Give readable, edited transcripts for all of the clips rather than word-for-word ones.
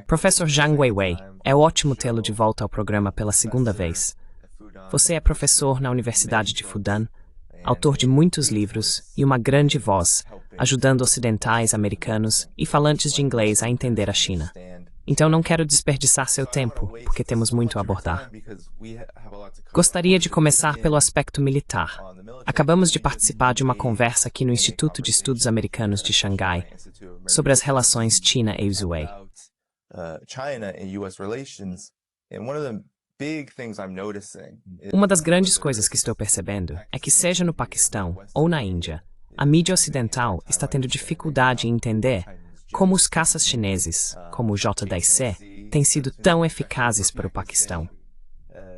Professor Zhang Weiwei, é ótimo tê-lo de volta ao programa pela segunda vez. Você é professor na Universidade de Fudan, autor de muitos livros e uma grande voz, ajudando ocidentais, americanos e falantes de inglês a entender a China. Então não quero desperdiçar seu tempo, porque temos muito a abordar. Gostaria de começar pelo aspecto militar. Acabamos de participar de uma conversa aqui no Instituto de Estudos Americanos de Xangai sobre as relações China e Uzbekistão. Uma das grandes coisas que estou percebendo é que, seja no Paquistão ou na Índia, a mídia ocidental está tendo dificuldade em entender como os caças chineses, como o J-10C, têm sido tão eficazes para o Paquistão.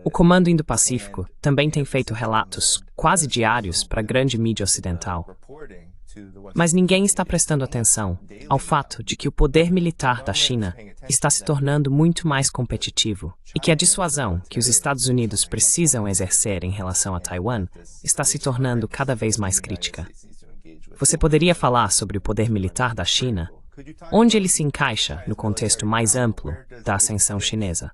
O Comando Indo-Pacífico também tem feito relatos quase diários para a grande mídia ocidental. Mas ninguém está prestando atenção ao fato de que o poder militar da China está se tornando muito mais competitivo e que a dissuasão que os Estados Unidos precisam exercer em relação a Taiwan está se tornando cada vez mais crítica. Você poderia falar sobre o poder militar da China? Onde ele se encaixa no contexto mais amplo da ascensão chinesa?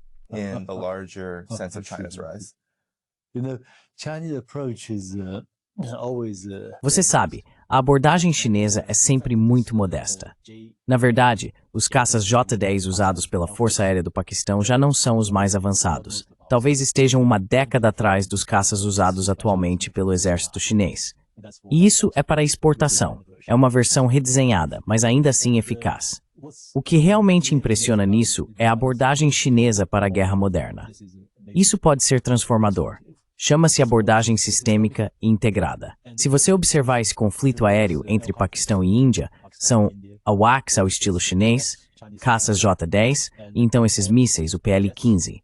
Você sabe, a abordagem chinesa é sempre muito modesta. Na verdade, os caças J-10 usados pela Força Aérea do Paquistão já não são os mais avançados. Talvez estejam uma década atrás dos caças usados atualmente pelo exército chinês. E isso é para exportação. É uma versão redesenhada, mas ainda assim eficaz. O que realmente impressiona nisso é a abordagem chinesa para a guerra moderna. Isso pode ser transformador. Chama-se abordagem sistêmica e integrada. Se você observar esse conflito aéreo entre Paquistão e Índia, são AWACS ao estilo chinês, caças J-10 e então esses mísseis, o PL-15.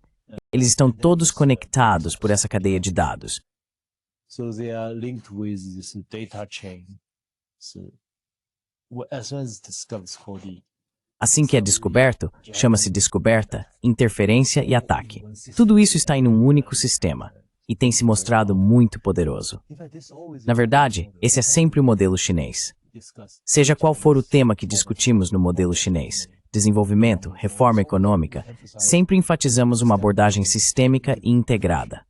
Eles estão todos conectados por essa cadeia de dados. So they are linked with this data chain. So as soon as discovered, it's called the Assim que é descoberto, chama-se descoberta, interferência e ataque. Tudo isso está em um único sistema e tem se mostrado muito poderoso. Na verdade, esse é sempre o modelo chinês. Seja qual for o tema que discutimos no modelo chinês, desenvolvimento, reforma econômica, sempre enfatizamos uma abordagem sistêmica e integrada.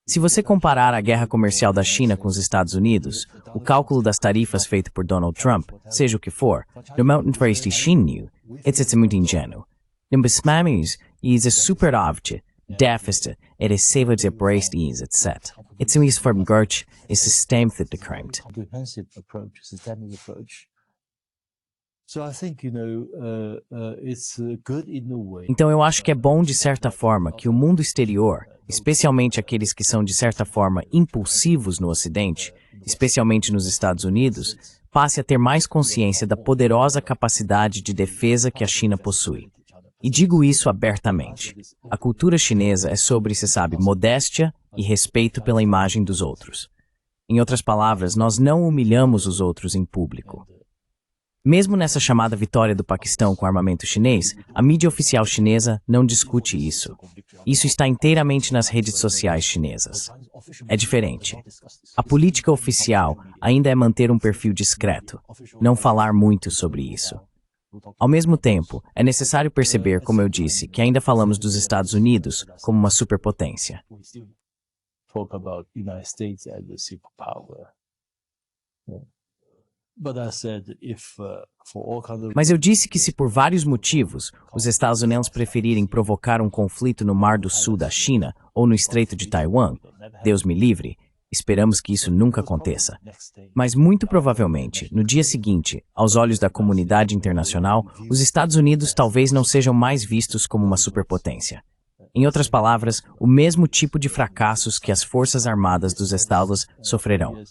Se você comparar a guerra comercial da China com os Estados Unidos, o cálculo das tarifas feito por Donald Trump, seja o que for, no Mountain Forest Shinyu, é muito ingênuo. No Bismamis, is a super object, deficit, é seva de braced is, etc. It's um isform gurch, is system that decreamed. comprehensive approach, systemic approach. So I think, it's good in a way. Então eu acho que é bom, de certa forma, que o mundo exterior, especialmente aqueles que são, de certa forma, impulsivos no Ocidente, especialmente nos Estados Unidos, passe a ter mais consciência da poderosa capacidade de defesa que a China possui. E digo isso abertamente. A cultura chinesa é sobre, se sabe, modéstia e respeito pela imagem dos outros. Em outras palavras, nós não humilhamos os outros em público. Mesmo nessa chamada vitória do Paquistão com armamento chinês, a mídia oficial chinesa não discute isso. Isso está inteiramente nas redes sociais chinesas. É diferente. A política oficial ainda é manter um perfil discreto, não falar muito sobre isso. Ao mesmo tempo, é necessário perceber, como eu disse, que ainda falamos dos Estados Unidos como uma superpotência. We still talk about United States as a superpower. But I said, if for all kinds of Mas eu disse que, se por vários motivos os Estados Unidos preferirem provocar um conflito no Mar do Sul da China ou no Estreito de Taiwan, Deus me livre, esperamos que isso nunca aconteça. Mas muito provavelmente, no dia seguinte, aos olhos da comunidade internacional, os Estados Unidos talvez não sejam mais vistos como uma superpotência. Em outras palavras, o mesmo tipo de fracassos que as Forças Armadas dos Estados sofrerão.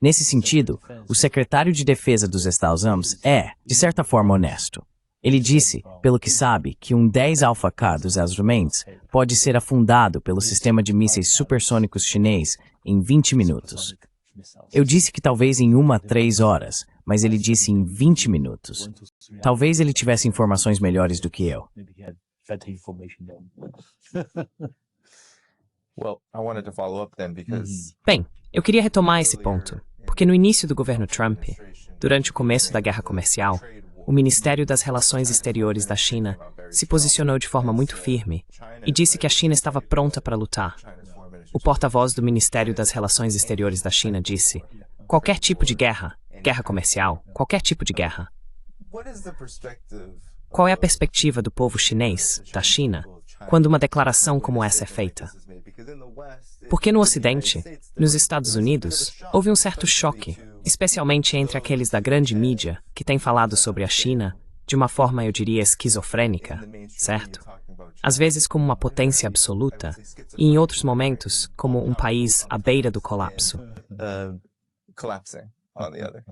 Nesse sentido, o secretário de Defesa dos Estados Unidos é, de certa forma, honesto. Ele disse, pelo que sabe, que um 10 Alpha K dos Estados Unidos pode ser afundado pelo sistema de mísseis supersônicos chinês em 20 minutos. Eu disse que talvez em 1 a 3 horas, mas ele disse em 20 minutos. Talvez ele tivesse informações melhores do que eu. maybe he had better information than. Well, I wanted to follow up then because Bem, eu queria retomar esse ponto, porque no início do governo Trump, durante o começo da guerra comercial, o Ministério das Relações Exteriores da China se posicionou de forma muito firme e disse que a China estava pronta para lutar. O porta-voz do Ministério das Relações Exteriores da China disse: qualquer tipo de guerra, guerra comercial, qualquer tipo de guerra. Qual é a perspectiva do povo chinês, da China, quando uma declaração como essa é feita? Porque no Ocidente, nos Estados Unidos, houve um certo choque, especialmente entre aqueles da grande mídia que têm falado sobre a China de uma forma, eu diria, esquizofrênica, certo? Às vezes como uma potência absoluta e em outros momentos como um país à beira do colapso. Collapsing on the other.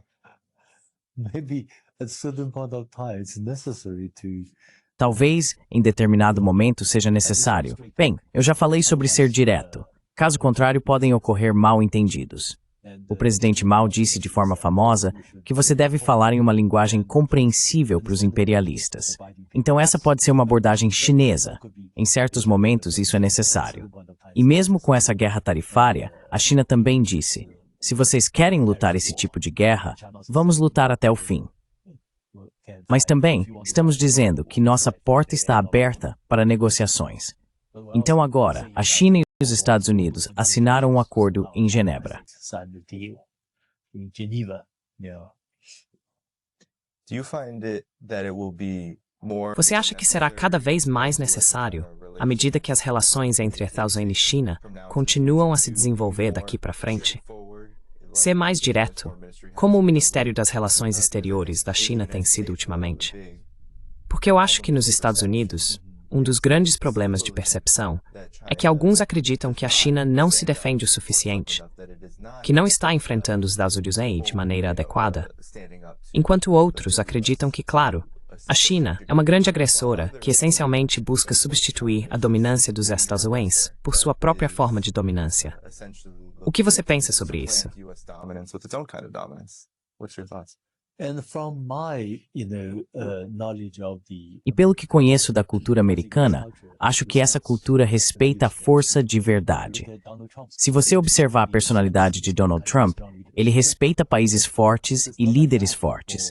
Maybe at certain point of time it's necessary to Talvez, em determinado momento, seja necessário. Bem, eu já falei sobre ser direto. Caso contrário, podem ocorrer mal-entendidos. O presidente Mao disse de forma famosa que você deve falar em uma linguagem compreensível para os imperialistas. Então essa pode ser uma abordagem chinesa. Em certos momentos isso é necessário. E mesmo com essa guerra tarifária, a China também disse: se vocês querem lutar esse tipo de guerra, vamos lutar até o fim. Mas também estamos dizendo que nossa porta está aberta para negociações. Então agora, a China e os Estados Unidos assinaram um acordo em Genebra. Você acha que será cada vez mais necessário, à medida que as relações entre Estados Unidos e China continuam a se desenvolver daqui para frente? Ser mais direto, como o Ministério das Relações Exteriores da China tem sido ultimamente. Porque eu acho que nos Estados Unidos, um dos grandes problemas de percepção é que alguns acreditam que a China não se defende o suficiente, que não está enfrentando os Estados Unidos de maneira adequada, enquanto outros acreditam que, claro, a China é uma grande agressora que essencialmente busca substituir a dominância dos Estados Unidos por sua própria forma de dominância. O que você pensa sobre isso? E pelo que conheço da cultura americana, acho que essa cultura respeita a força de verdade. Se você observar a personalidade de Donald Trump, ele respeita países fortes e líderes fortes.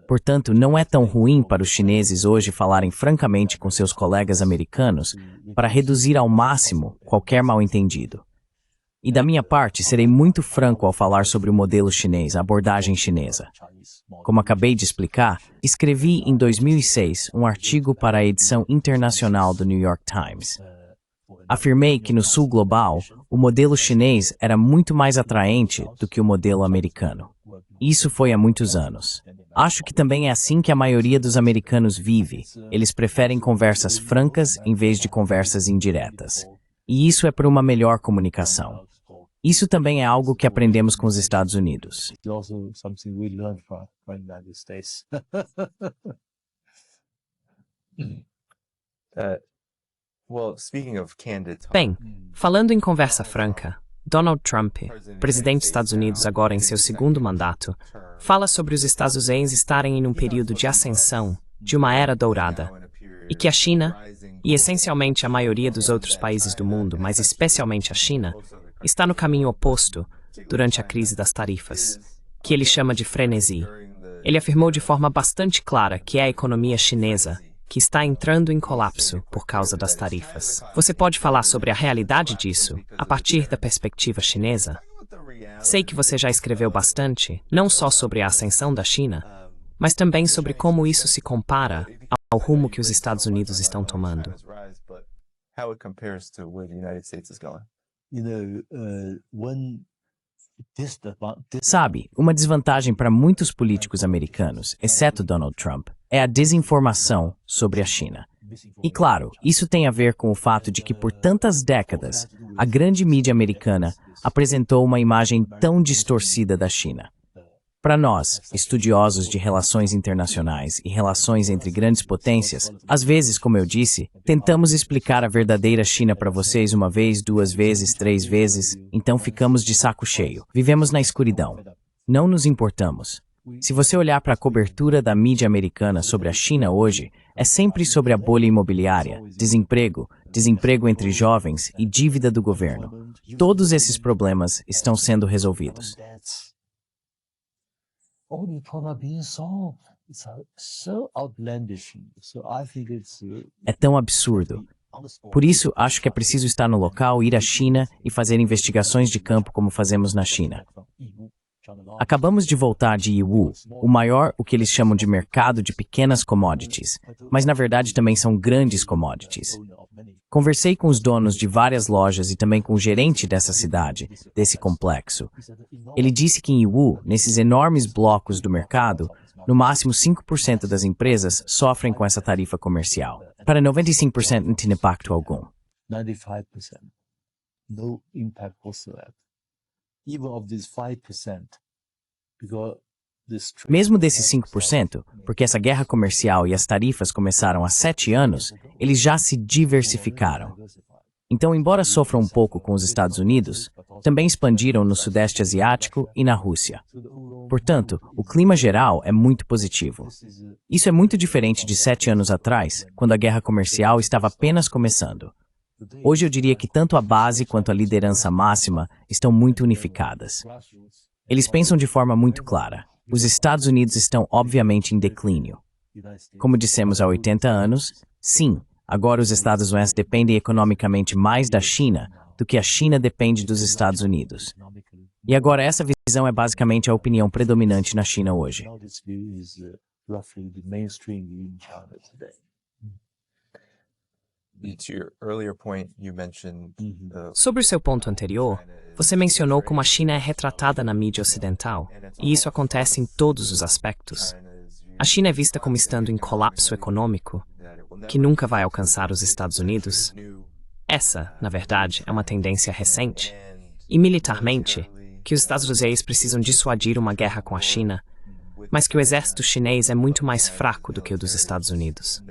Portanto, não é tão ruim para os chineses hoje falarem francamente com seus colegas americanos para reduzir ao máximo qualquer mal-entendido. E da minha parte, serei muito franco ao falar sobre o modelo chinês, a abordagem chinesa. Como acabei de explicar, escrevi em 2006 um artigo para a edição internacional do New York Times. Afirmei que no sul global, o modelo chinês era muito mais atraente do que o modelo americano. Isso foi há muitos anos. Acho que também é assim que a maioria dos americanos vive. Eles preferem conversas francas em vez de conversas indiretas. E isso é por uma melhor comunicação. Isso também é algo que aprendemos com os Estados Unidos. Bem, falando em conversa franca, Donald Trump, presidente dos Estados Unidos agora em seu segundo mandato, fala sobre os Estados Unidos estarem em um período de ascensão, de uma era dourada, e que a China, e essencialmente a maioria dos outros países do mundo, mas especialmente a China, está no caminho oposto durante a crise das tarifas, que ele chama de frenesi. Ele afirmou de forma bastante clara que é a economia chinesa que está entrando em colapso por causa das tarifas. Você pode falar sobre a realidade disso a partir da perspectiva chinesa? Sei que você já escreveu bastante, não só sobre a ascensão da China, mas também sobre como isso se compara ao rumo que os Estados Unidos estão tomando. Sabe, uma desvantagem para muitos políticos americanos, exceto Donald Trump, é a desinformação sobre a China. E claro, isso tem a ver com o fato de que por tantas décadas, a grande mídia americana apresentou uma imagem tão distorcida da China. Para nós, estudiosos de relações internacionais e relações entre grandes potências, às vezes, como eu disse, tentamos explicar a verdadeira China para vocês uma vez, duas vezes, três vezes, então ficamos de saco cheio. Vivemos na escuridão. Não nos importamos. Se você olhar para a cobertura da mídia americana sobre a China hoje, é sempre sobre a bolha imobiliária, desemprego entre jovens e dívida do governo. Todos esses problemas estão sendo resolvidos. so outlandish. So I think it's É tão absurdo. Por isso, acho que é preciso estar no local, ir à China e fazer investigações de campo como fazemos na China. Acabamos de voltar de Yiwu, o maior, o que eles chamam de mercado de pequenas commodities, mas na verdade também são grandes commodities. Conversei com os donos de várias lojas e também com o gerente dessa cidade, desse complexo. Ele disse que em Yiwu, nesses enormes blocos do mercado, no máximo 5% das empresas sofrem com essa tarifa comercial. Para 95% não tem impacto algum. 95%. No impact whatsoever. Even of this 5%, because this Mesmo desses 5%, porque essa guerra comercial e as tarifas começaram há 7 anos, eles já se diversificaram. Então, embora sofram um pouco com os Estados Unidos, também expandiram no Sudeste Asiático e na Rússia. Portanto, o clima geral é muito positivo. Isso é muito diferente de 7 anos atrás, quando a guerra comercial estava apenas começando. Hoje eu diria que tanto a base quanto a liderança máxima estão muito unificadas. Eles pensam de forma muito clara. Os Estados Unidos estão obviamente em declínio. Como dissemos há 80 anos, sim, agora os Estados Unidos dependem economicamente mais da China do que a China depende dos Estados Unidos. E agora essa visão é basicamente a opinião predominante na China hoje. now this view is roughly the mainstream view in China today. To your earlier point, you mentioned Sobre o seu ponto anterior, você mencionou como a China é retratada na mídia ocidental, e isso acontece em todos os aspectos. A China é vista como estando em colapso econômico, que nunca vai alcançar os Estados Unidos. Essa, na verdade, é uma tendência recente. E militarmente, que os Estados Unidos precisam dissuadir uma guerra com a China, mas que o exército chinês é muito mais fraco do que o dos Estados Unidos.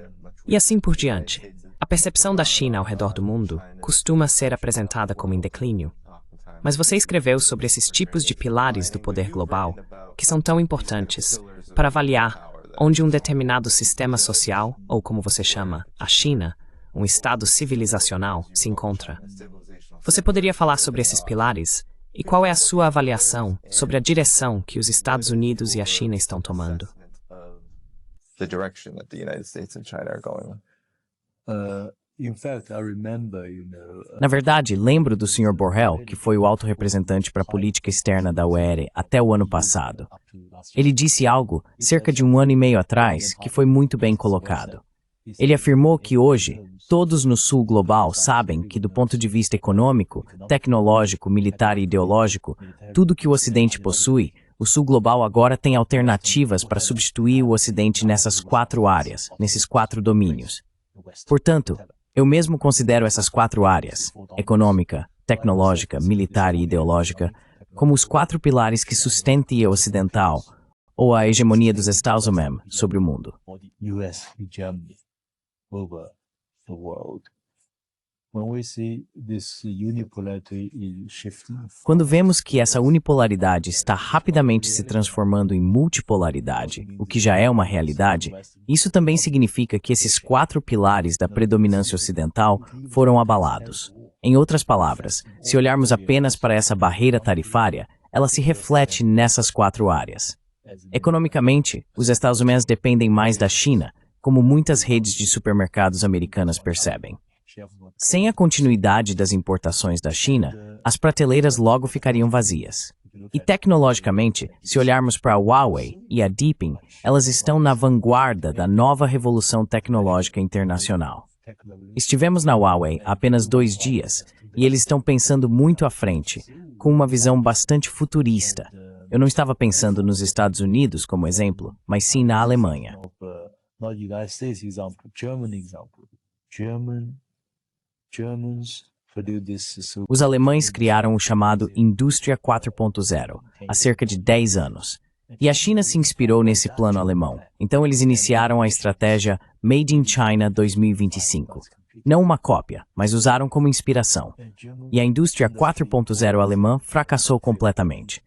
E assim por diante. A percepção da China ao redor do mundo costuma ser apresentada como em declínio. Mas você escreveu sobre esses tipos de pilares do poder global que são tão importantes para avaliar onde um determinado sistema social, ou como você chama, a China, um estado civilizacional, se encontra. Você poderia falar sobre esses pilares? E qual é a sua avaliação sobre a direção que os Estados Unidos e a China estão tomando? the direction that the United States and China are going. In fact, I remember, Na verdade, lembro do Sr. Borrell, que foi o alto representante para a política externa da UER até o ano passado. Ele disse algo, cerca de 1 ano e meio atrás, que foi muito bem colocado. Ele afirmou que hoje, todos no sul global sabem que, do ponto de vista econômico, tecnológico, militar e ideológico, tudo que o Ocidente possui, o sul global agora tem alternativas para substituir o Ocidente nessas 4 áreas, nesses 4 domínios. Portanto, eu mesmo considero essas 4 áreas, econômica, tecnológica, militar e ideológica, como os 4 pilares que sustentem a ocidental, ou a hegemonia dos Estados Unidos sobre o mundo. US and Germany over the world. When we see this unipolarity is shifting, Quando vemos que essa unipolaridade está rapidamente se transformando em multipolaridade, o que já é uma realidade, isso também significa que esses 4 pilares da predominância ocidental foram abalados. Em outras palavras, se olharmos apenas para essa barreira tarifária, ela se reflete nessas 4 áreas. Economicamente, os Estados Unidos dependem mais da China, como muitas redes de supermercados americanas percebem. Sem a continuidade das importações da China, as prateleiras logo ficariam vazias. E tecnologicamente, se olharmos para a Huawei e a Deepin, elas estão na vanguarda da nova revolução tecnológica internacional. Estivemos na Huawei há apenas 2 dias, e eles estão pensando muito à frente, com uma visão bastante futurista. Eu não estava pensando nos Estados Unidos como exemplo, mas sim na Alemanha. not United States example, German example. Germans produce this. Os alemães criaram o chamado Indústria 4.0 há cerca de 10 anos. E a China se inspirou nesse plano alemão. Então eles iniciaram a estratégia Made in China 2025. Não uma cópia, mas usaram como inspiração. E a indústria 4.0 alemã fracassou completamente.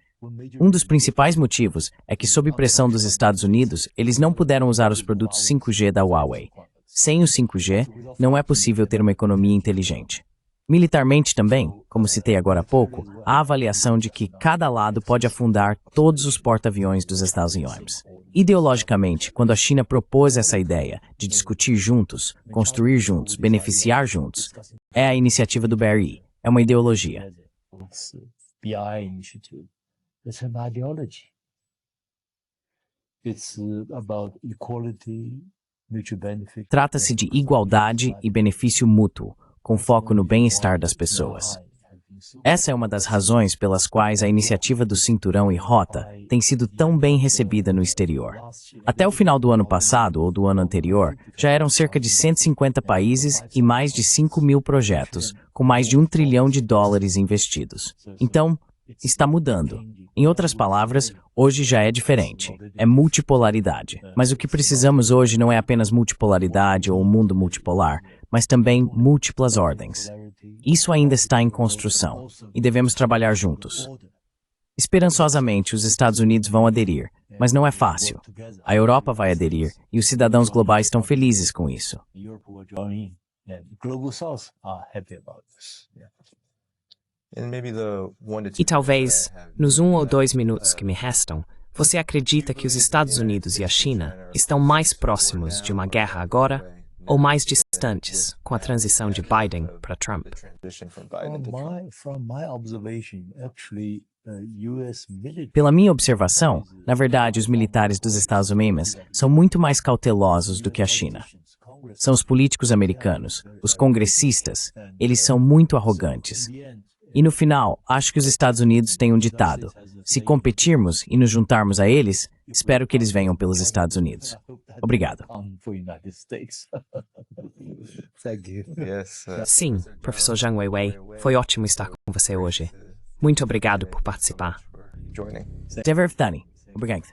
Um dos principais motivos é que, sob pressão dos Estados Unidos, eles não puderam usar os produtos 5G da Huawei. Sem o 5G, não é possível ter uma economia inteligente. Militarmente também, como citei agora há pouco, há a avaliação de que cada lado pode afundar todos os porta-aviões dos Estados Unidos. Ideologicamente, quando a China propôs essa ideia de discutir juntos, construir juntos, beneficiar juntos, é a iniciativa do BRI. É uma ideologia. It's BRI initiative. It's an ideology. It's about equality, mutual benefit. Trata-se de igualdade e benefício mútuo, com foco no bem-estar das pessoas. Essa é uma das razões pelas quais a iniciativa do Cinturão e Rota tem sido tão bem recebida no exterior. Até o final do ano passado ou do ano anterior, já eram cerca de 150 países e mais de 5.000 projetos, com mais de $1 trilhão investidos. Então, está mudando. Em outras palavras, hoje já é diferente. É multipolaridade. Mas o que precisamos hoje não é apenas multipolaridade ou um mundo multipolar, mas também múltiplas ordens. Isso ainda está em construção e devemos trabalhar juntos. Esperançosamente, os Estados Unidos vão aderir, mas não é fácil. A Europa vai aderir e os cidadãos globais estão felizes com isso. Europe will join in, and the global south are happy about this. And maybe the 1 to 2 E talvez, nos 1 ou 2 minutos que me restam, você acredita que os Estados Unidos e a China estão mais próximos de uma guerra agora ou mais distantes com a transição de Biden para Trump? transition from Biden to Trump. From my observation, actually, U.S. military. Pela minha observação, na verdade, os militares dos Estados Unidos são muito mais cautelosos do que a China. São os políticos americanos, os congressistas, eles são muito arrogantes. E no final, acho que os Estados Unidos têm um ditado: se competirmos e nos juntarmos a eles, espero que eles venham pelos Estados Unidos. Obrigado. For United States. Thank you. Yes. Sim, professor Zhang Weiwei, foi ótimo estar com você hoje. Muito obrigado por participar. Joining. Dever Thani. Obrigado.